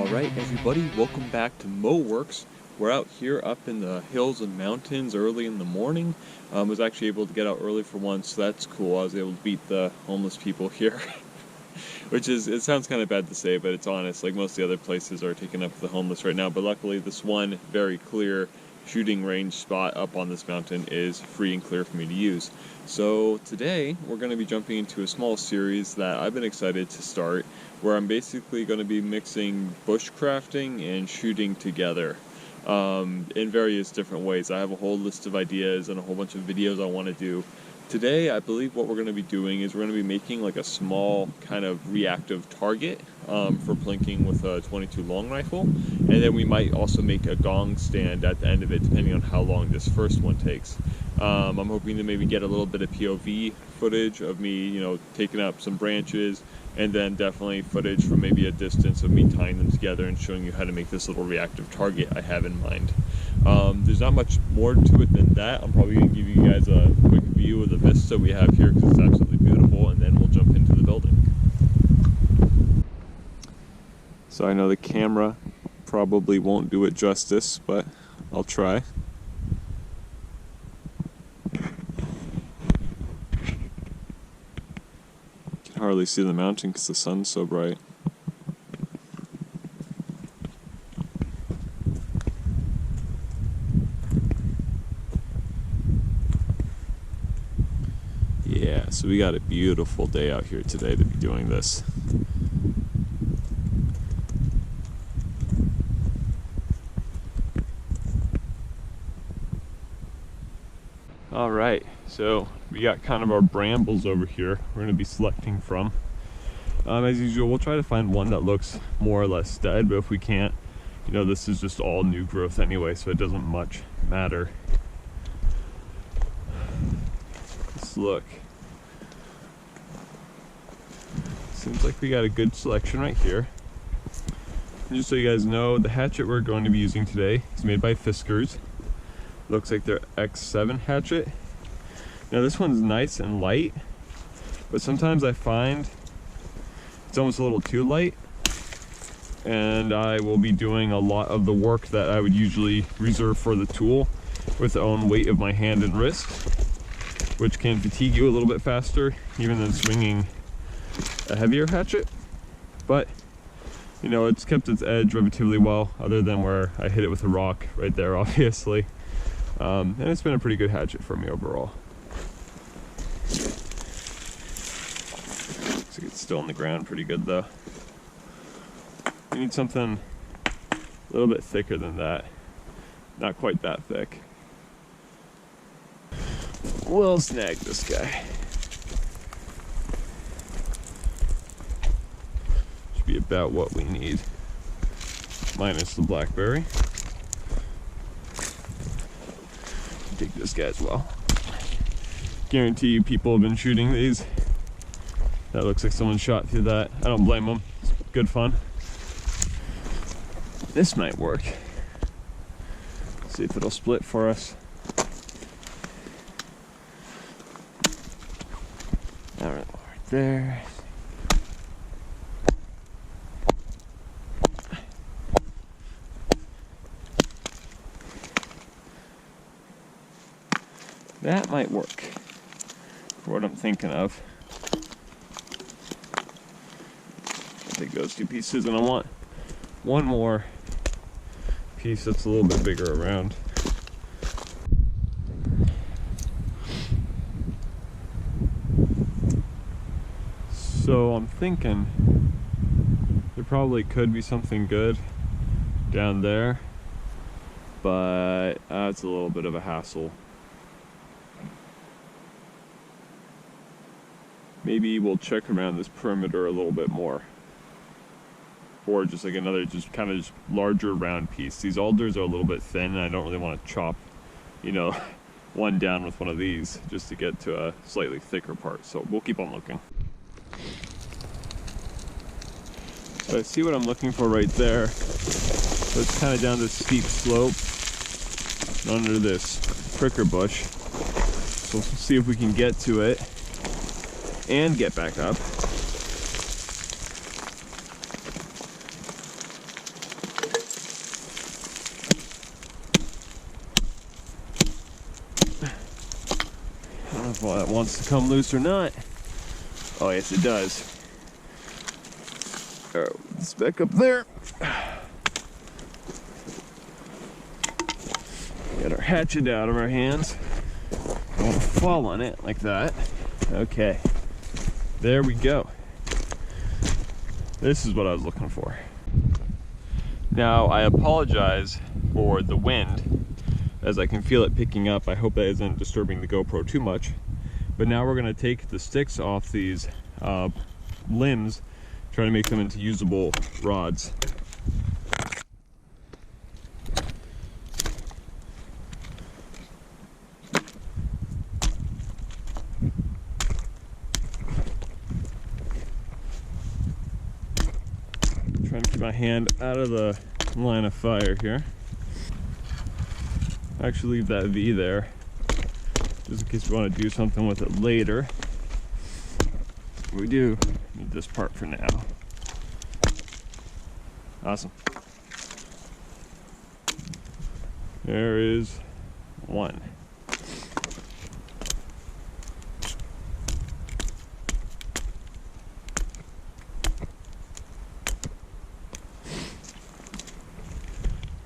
Alright everybody, welcome back to Moworks. We're out here up in the hills and mountains early in the morning. Was actually able to get out early for once, so that's cool. I was able to beat the homeless people here. Which is, it sounds kind of bad to say, but it's honest. Like most of the other places are taking up the homeless right now, but luckily this one very clear shooting range spot up on this mountain is free and clear for me to use. So today we're going to be jumping into a small series that I've been excited to start, where I'm basically going to be mixing bushcrafting and shooting together in various different ways. I have a whole list of ideas and a whole bunch of videos I want to do. Today, I believe what we're going to be doing is we're going to be making like a small kind of reactive target for plinking with a 22 long rifle, and then we might also make a gong stand at the end of it, depending on how long this first one takes. I'm hoping to maybe get a little bit of POV footage of me, taking up some branches, and then definitely footage from maybe a distance of me tying them together and showing you how to make this little reactive target I have in mind. There's not much more to it than that. I'm probably going to give you guys a quick view of the vista we have here because it's absolutely beautiful, and then we'll jump into the building. So I know the camera probably won't do it justice, but I'll try. Can hardly see the mountain because the sun's so bright. Yeah, so we got a beautiful day out here today to be doing this. Alright, so we got kind of our brambles over here we're going to be selecting from. As usual, we'll try to find one that looks more or less dead, but if we can't, this is just all new growth anyway, so it doesn't much matter. Let's look. Seems like we got a good selection right here. And just so you guys know, the hatchet we're going to be using today is made by Fiskars. Looks like their X7 hatchet. Now this one's nice and light, but sometimes I find it's almost a little too light, and I will be doing a lot of the work that I would usually reserve for the tool with the own weight of my hand and wrist, which can fatigue you a little bit faster even than swinging a heavier hatchet. But it's kept its edge relatively well, other than where I hit it with a rock right there, obviously. And it's been a pretty good hatchet for me overall. Looks like it's still on the ground pretty good though. We need something a little bit thicker than that. Not quite that thick. We'll snag this guy. Should be about what we need. Minus the blackberry. Take this guy as well. Guarantee you people have been shooting these. That looks like someone shot through that. I don't blame them. It's good fun. This might work. Let's see if it'll split for us. Alright, right there. That might work for what I'm thinking of. I'll take those two pieces, and I want one more piece that's a little bit bigger around. So I'm thinking there probably could be something good down there, but it's a little bit of a hassle. Maybe we'll check around this perimeter a little bit more. Or just like another kind of larger round piece. These alders are a little bit thin, and I don't really want to chop, one down with one of these just to get to a slightly thicker part. So we'll keep on looking. So I see what I'm looking for right there. So it's kind of down this steep slope under this pricker bush. So we'll see if we can get to it and get back up. know if all that wants to come loose or not. Oh yes, it does. All right, it's back up there. Get our hatchet out of our hands. Don't fall on it like that. Okay, there we go. This is what I was looking for. Now, I apologize for the wind, as I can feel it picking up. I hope that isn't disturbing the GoPro too much. But now we're gonna take the sticks off these limbs, try to make them into usable rods. Trying to keep my hand out of the line of fire here. Actually leave that V there, just in case we want to do something with it later. We do need this part for now. Awesome. There is one.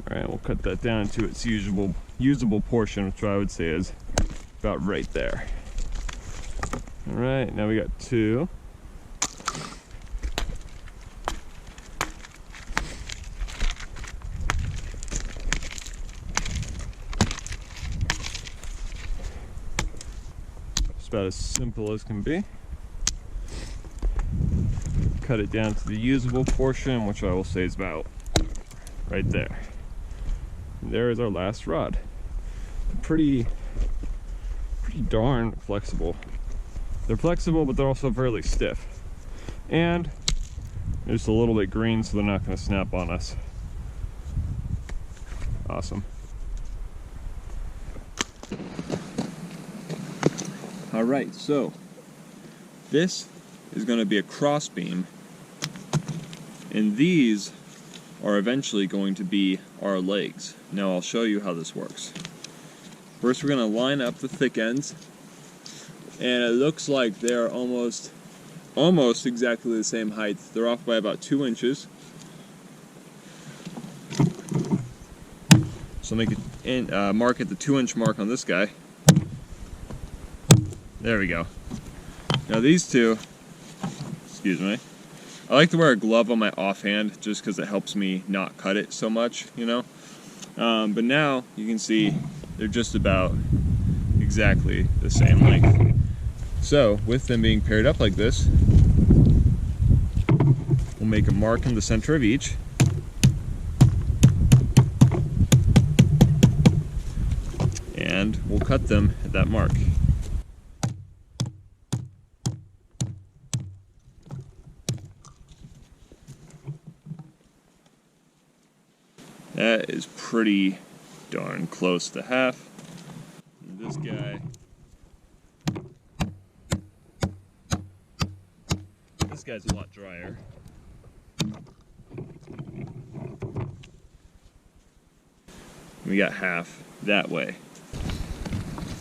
All right, we'll cut that down to its usable portion, which I would say is about right there. All right, now we got two. It's about as simple as can be. Cut it down to the usable portion, which I will say is about right there. And there is our last rod. Pretty darn flexible. They're flexible, but they're also fairly stiff. And they're just a little bit green, so they're not going to snap on us. Awesome. All right, so this is going to be a cross beam, and these are eventually going to be our legs. Now I'll show you how this works. First we're going to line up the thick ends, and it looks like they're almost exactly the same height. They're off by about 2 inches. So make it mark at the 2-inch mark on this guy. There we go. Now these two, excuse me, I like to wear a glove on my offhand just because it helps me not cut it so much, you know. But now you can see they're just about exactly the same length. So with them being paired up like this, we'll make a mark in the center of each. And we'll cut them at that mark. That is pretty darn close to half. And this guy's a lot drier. We got half that way.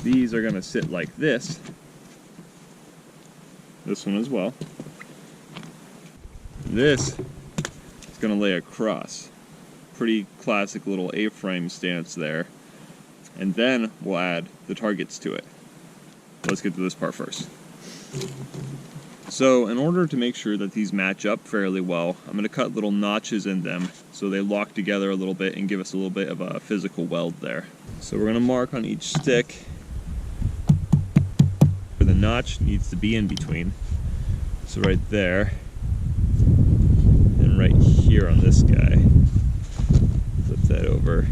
These are gonna sit like this. This one as well. This is gonna lay across. Pretty classic little A-frame stance there. And then we'll add the targets to it. Let's get to this part first. So in order to make sure that these match up fairly well, I'm going to cut little notches in them so they lock together a little bit and give us a little bit of a physical weld there. So we're going to mark on each stick where the notch needs to be in between. So right there, and right here on this guy. Flip that over.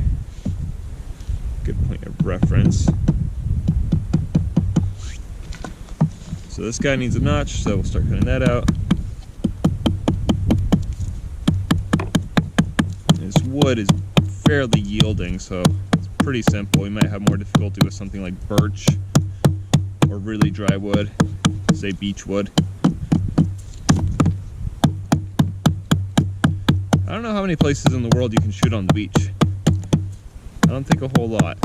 Good point of reference. So this guy needs a notch, so we'll start cutting that out. This wood is fairly yielding, so it's pretty simple. We might have more difficulty with something like birch or really dry wood, say beech wood. I don't know how many places in the world you can shoot on the beach. I don't think a whole lot.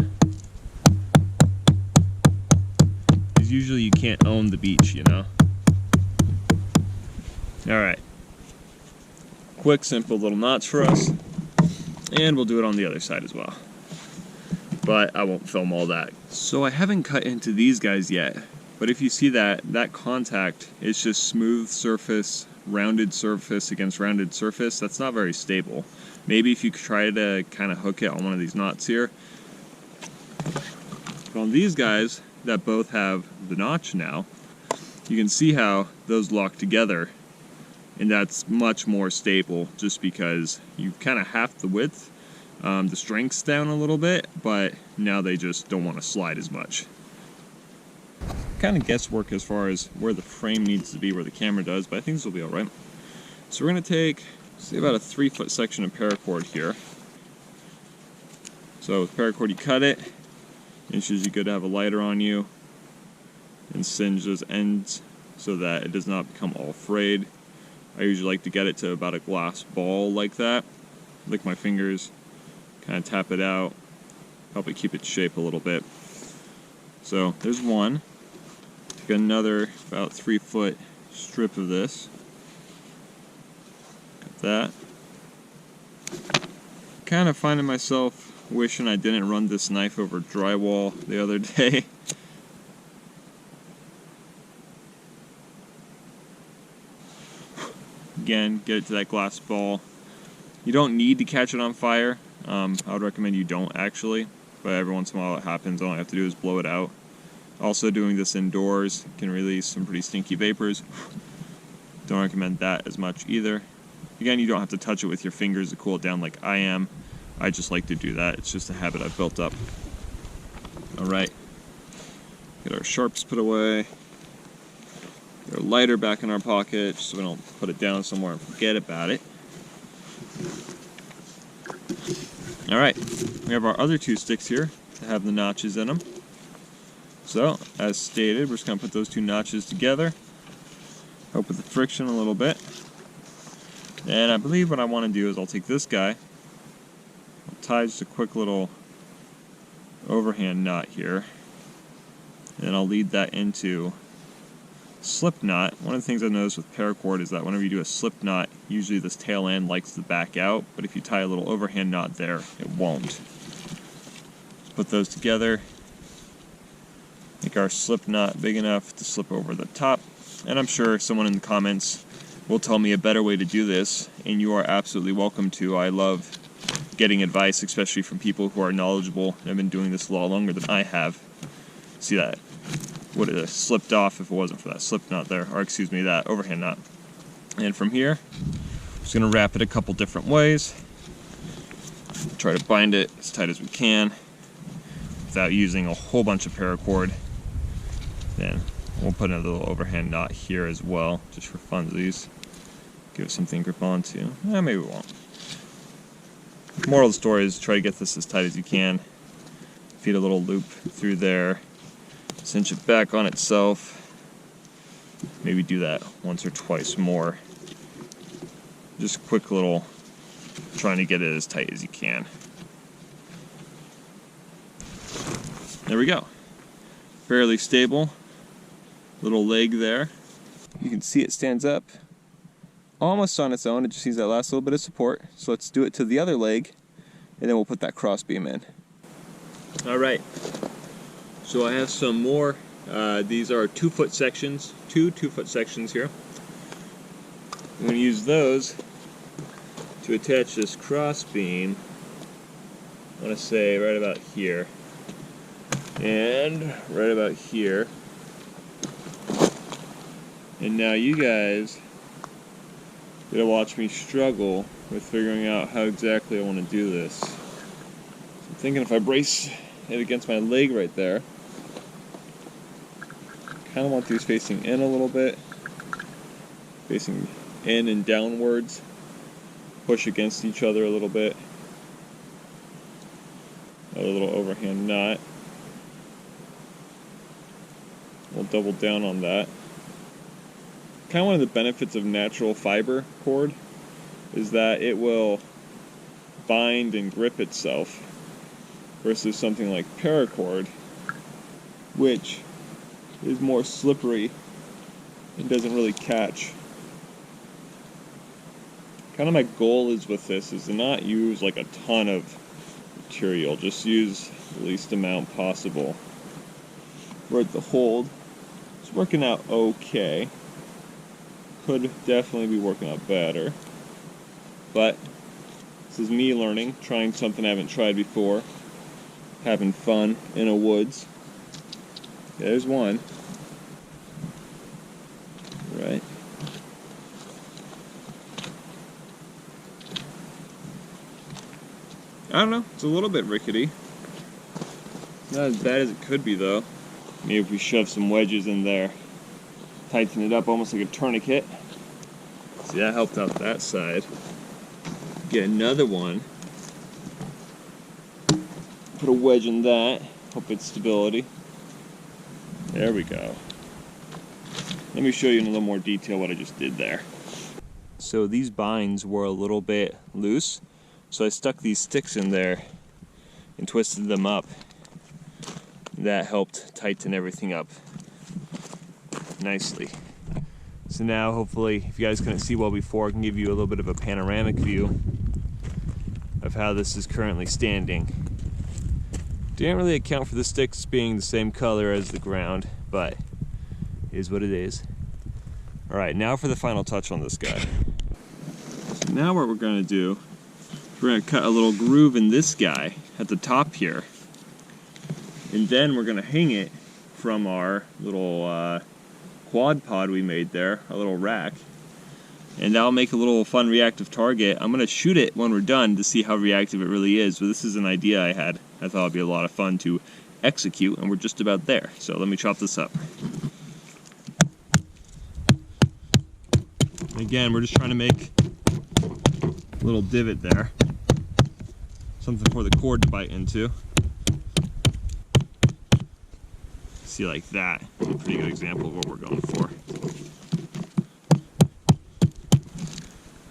These because usually you can't own the beach, you know. Alright. Quick, simple little knots for us. And we'll do it on the other side as well. But I won't film all that. So I haven't cut into these guys yet. But if you see that contact is just smooth surface, rounded surface against rounded surface. That's not very stable. Maybe if you try to kind of hook it on one of these knots here. But on these guys that both have the notch now, you can see how those lock together. And that's much more stable just because you kind of half the width. The strength's down a little bit, but now they just don't want to slide as much. Kind of guesswork as far as where the frame needs to be, where the camera does, but I think this will be alright. So we're going to take, say, about a 3-foot section of paracord here. So with paracord you cut it, it's usually good to have a lighter on you, and singe those ends so that it does not become all frayed. I usually like to get it to about a glass ball like that. Lick my fingers, kind of tap it out, help it keep its shape a little bit. So there's one. Take another about 3-foot strip of this. Got that. Kind of finding myself wishing I didn't run this knife over drywall the other day. Again, get it to that glass ball. You don't need to catch it on fire. I would recommend you don't actually, but every once in a while it happens. All I have to do is blow it out. Also, doing this indoors can release some pretty stinky vapors. Don't recommend that as much either. Again, you don't have to touch it with your fingers to cool it down like I am. I just like to do that. It's just a habit I've built up. Alright. Get our sharps put away. Get our lighter back in our pocket so we don't put it down somewhere and forget about it. Alright, we have our other 2 sticks here that have the notches in them. So, as stated, we're just going to put those 2 notches together, help with the friction a little bit. And I believe what I want to do is I'll take this guy, I'll tie just a quick little overhand knot here, and I'll lead that into slip knot. One of the things I've noticed with paracord is that whenever you do a slip knot, usually this tail end likes to back out, but if you tie a little overhand knot there, it won't. Let's put those together. Make our slip knot big enough to slip over the top, and I'm sure someone in the comments will tell me a better way to do this, and you are absolutely welcome to. I love getting advice, especially from people who are knowledgeable and have been doing this a lot longer than I have. See that? Would have slipped off if it wasn't for that slip knot there, or excuse me, that overhand knot. And from here, I'm just going to wrap it a couple different ways. Try to bind it as tight as we can without using a whole bunch of paracord. Then we'll put another little overhand knot here as well, just for funsies. Give it something to grip onto. Maybe we won't. Moral of the story is try to get this as tight as you can. Feed a little loop through there. Cinch it back on itself. Maybe do that once or twice more. Just a quick little, trying to get it as tight as you can. There we go. Fairly stable. Little leg there. You can see it stands up almost on its own. It just needs that last little bit of support. So let's do it to the other leg, and then we'll put that cross beam in. Alright. So I have some more. These are 2-foot sections, 2 2-foot sections here. I'm going to use those to attach this cross beam. I want to say right about here. And right about here. And now you guys are going to watch me struggle with figuring out how exactly I want to do this. So I'm thinking if I brace it against my leg right there, kind of want these facing in a little bit, facing in and downwards, push against each other a little bit, a little overhand knot. We'll double down on that. Kind of one of the benefits of natural fiber cord is that it will bind and grip itself versus something like paracord, which is more slippery and doesn't really catch. Kind of my goal is with this is to not use like a ton of material, just use the least amount possible. We're at the hold. It's working out okay. Could definitely be working out better. But this is me learning, trying something I haven't tried before. Having fun in a woods. There's one. Right. I don't know, it's a little bit rickety. Not as bad as it could be though. Maybe if we shove some wedges in there, tighten it up almost like a tourniquet. See, that helped out that side. Get another one. Put a wedge in that, hope it's stability. There we go. Let me show you in a little more detail what I just did there. So these binds were a little bit loose, so I stuck these sticks in there and twisted them up. That helped tighten everything up nicely. So now hopefully, if you guys couldn't see well before, I can give you a little bit of a panoramic view of how this is currently standing. Didn't really account for the sticks being the same color as the ground, but it is what it is. Alright, now for the final touch on this guy. So now what we're going to do, we're going to cut a little groove in this guy at the top here. And then we're going to hang it from our little quad pod we made there, a little rack. And that'll make a little fun reactive target. I'm going to shoot it when we're done to see how reactive it really is. But this is an idea I had. I thought it'd be a lot of fun to execute, and we're just about there. So let me chop this up. Again, we're just trying to make a little divot there. Something for the cord to bite into. See, like that. A pretty good example of what we're going for.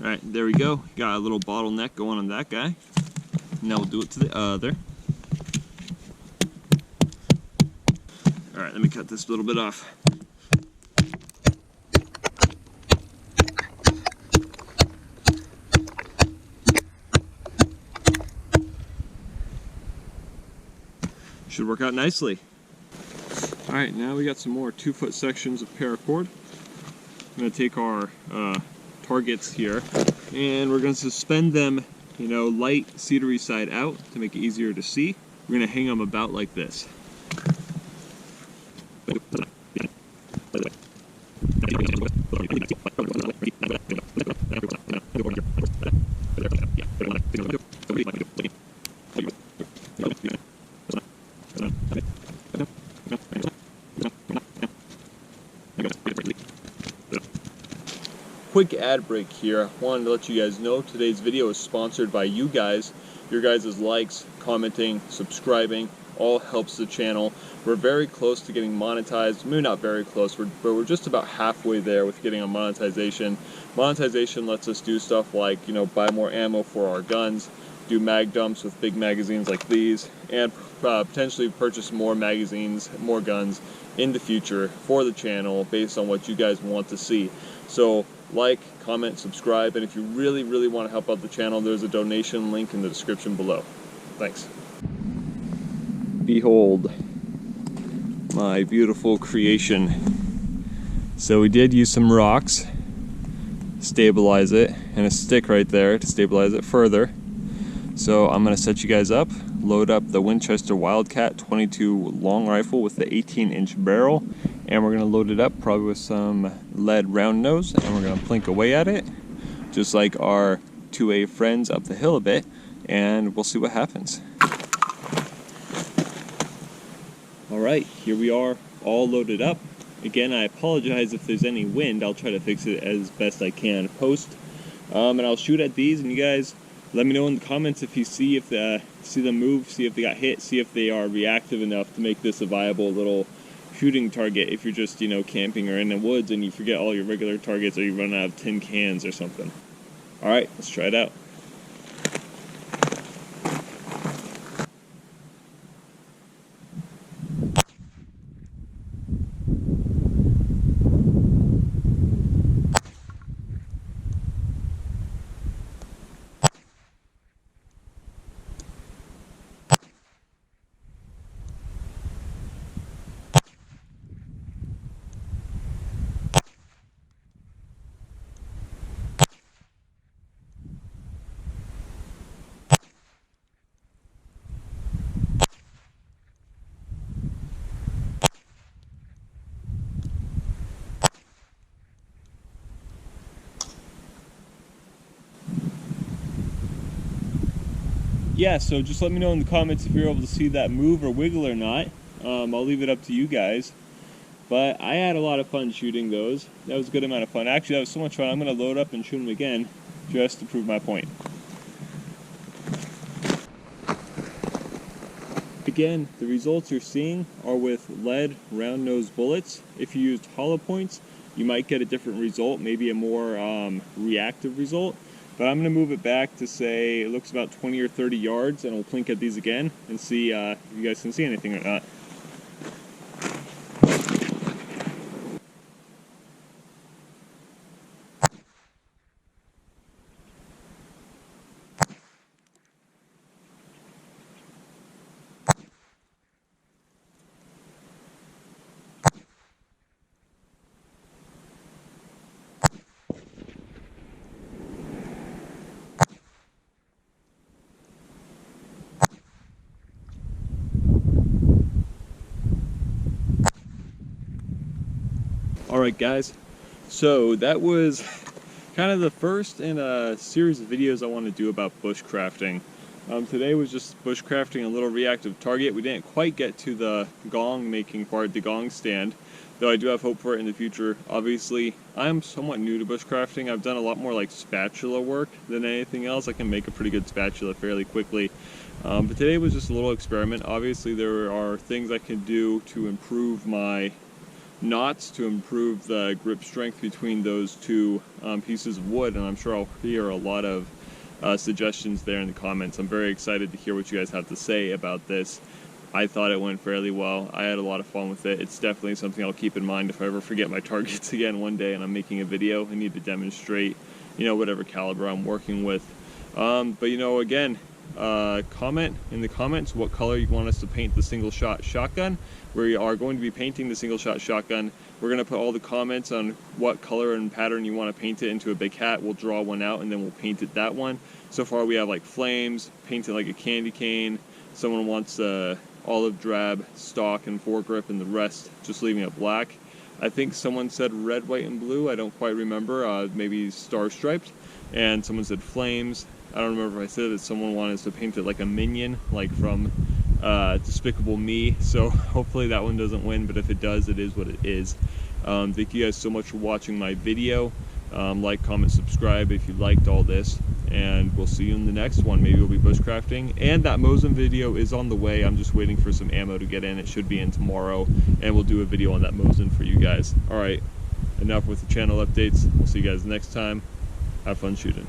Alright, there we go. Got a little bottleneck going on that guy. Now we'll do it to the other. Alright, let me cut this little bit off. Should work out nicely. Alright, now we got some more 2-foot sections of paracord. I'm going to take our targets here and we're going to suspend them, you know, light cedary side out to make it easier to see. We're going to hang them about like this. Quick ad break here. I wanted to let you guys know today's video is sponsored by you guys. Your guys' likes, commenting, subscribing, all helps the channel. We're very close to getting monetized. Maybe not very close, but we're just about halfway there with getting on monetization. Monetization lets us do stuff like, you know, buy more ammo for our guns, do mag dumps with big magazines like these, and potentially purchase more magazines, more guns in the future for the channel based on what you guys want to see. So like, comment, subscribe, and if you really, really want to help out the channel, there's a donation link in the description below. Thanks. Behold my beautiful creation. So we did use some rocks to stabilize it, and a stick right there to stabilize it further. So I'm going to set you guys up, load up the Winchester Wildcat 22 long rifle with the 18-inch barrel, and we're going to load it up probably with some lead round nose, and we're going to plink away at it just like our 2A friends up the hill a bit, and we'll see what happens. Alright, here we are, all loaded up. Again, I apologize if there's any wind. I'll try to fix it as best I can post. And I'll shoot at these, and you guys let me know in the comments if you see them move, see if they got hit, see if they are reactive enough to make this a viable little shooting target if you're just, you know, camping or in the woods and you forget all your regular targets or you run out of tin cans or something. Alright, let's try it out. yeah, so just let me know in the comments if you're able to see that move or wiggle or not. I'll leave it up to you guys. But I had a lot of fun shooting those. That was a good amount of fun. Actually, that was so much fun, I'm going to load up and shoot them again just to prove my point. Again, the results you're seeing are with lead round nose bullets. If you used hollow points, you might get a different result, maybe a more reactive result. But I'm going to move it back to say it looks about 20 or 30 yards, and we'll plink at these again and see if you guys can see anything or not. Alright guys, so that was kind of the first in a series of videos I want to do about bushcrafting. Today was just bushcrafting a little reactive target. We didn't quite get to the gong making part, the gong stand, though I do have hope for it in the future. Obviously, I'm somewhat new to bushcrafting. I've done a lot more like spatula work than anything else. I can make a pretty good spatula fairly quickly. But today was just a little experiment. Obviously there are things I can do to improve my knots, to improve the grip strength between those two pieces of wood, and I'm sure I'll hear a lot of suggestions there in the comments. I'm very excited to hear what you guys have to say about this. I thought it went fairly well. I had a lot of fun with it. It's definitely something I'll keep in mind if I ever forget my targets again one day and I'm making a video. I need to demonstrate, you know, whatever caliber I'm working with. But you know, again, comment in the comments what color you want us to paint the single shot shotgun. We are going to be painting the single shot shotgun. We're going to put all the comments on what color and pattern you want to paint it into a big hat. We'll draw one out and then we'll paint it that one. So far we have like flames, painted like a candy cane. Someone wants olive drab stock and foregrip, and the rest just leaving it black. I think someone said red, white, and blue. I don't quite remember. Maybe star striped. And someone said flames. I don't remember if I said that someone wanted us to paint it like a minion, like from Despicable Me. So hopefully that one doesn't win, but if it does, it is what it is. Thank you guys so much for watching my video. Like, comment, subscribe if you liked all this, and we'll see you in the next one. Maybe we'll be bushcrafting, and that Mosin video is on the way. I'm just waiting for some ammo to get in. It should be in tomorrow, and we'll do a video on that Mosin for you guys. Alright, enough with the channel updates. We'll see you guys next time. Have fun shooting.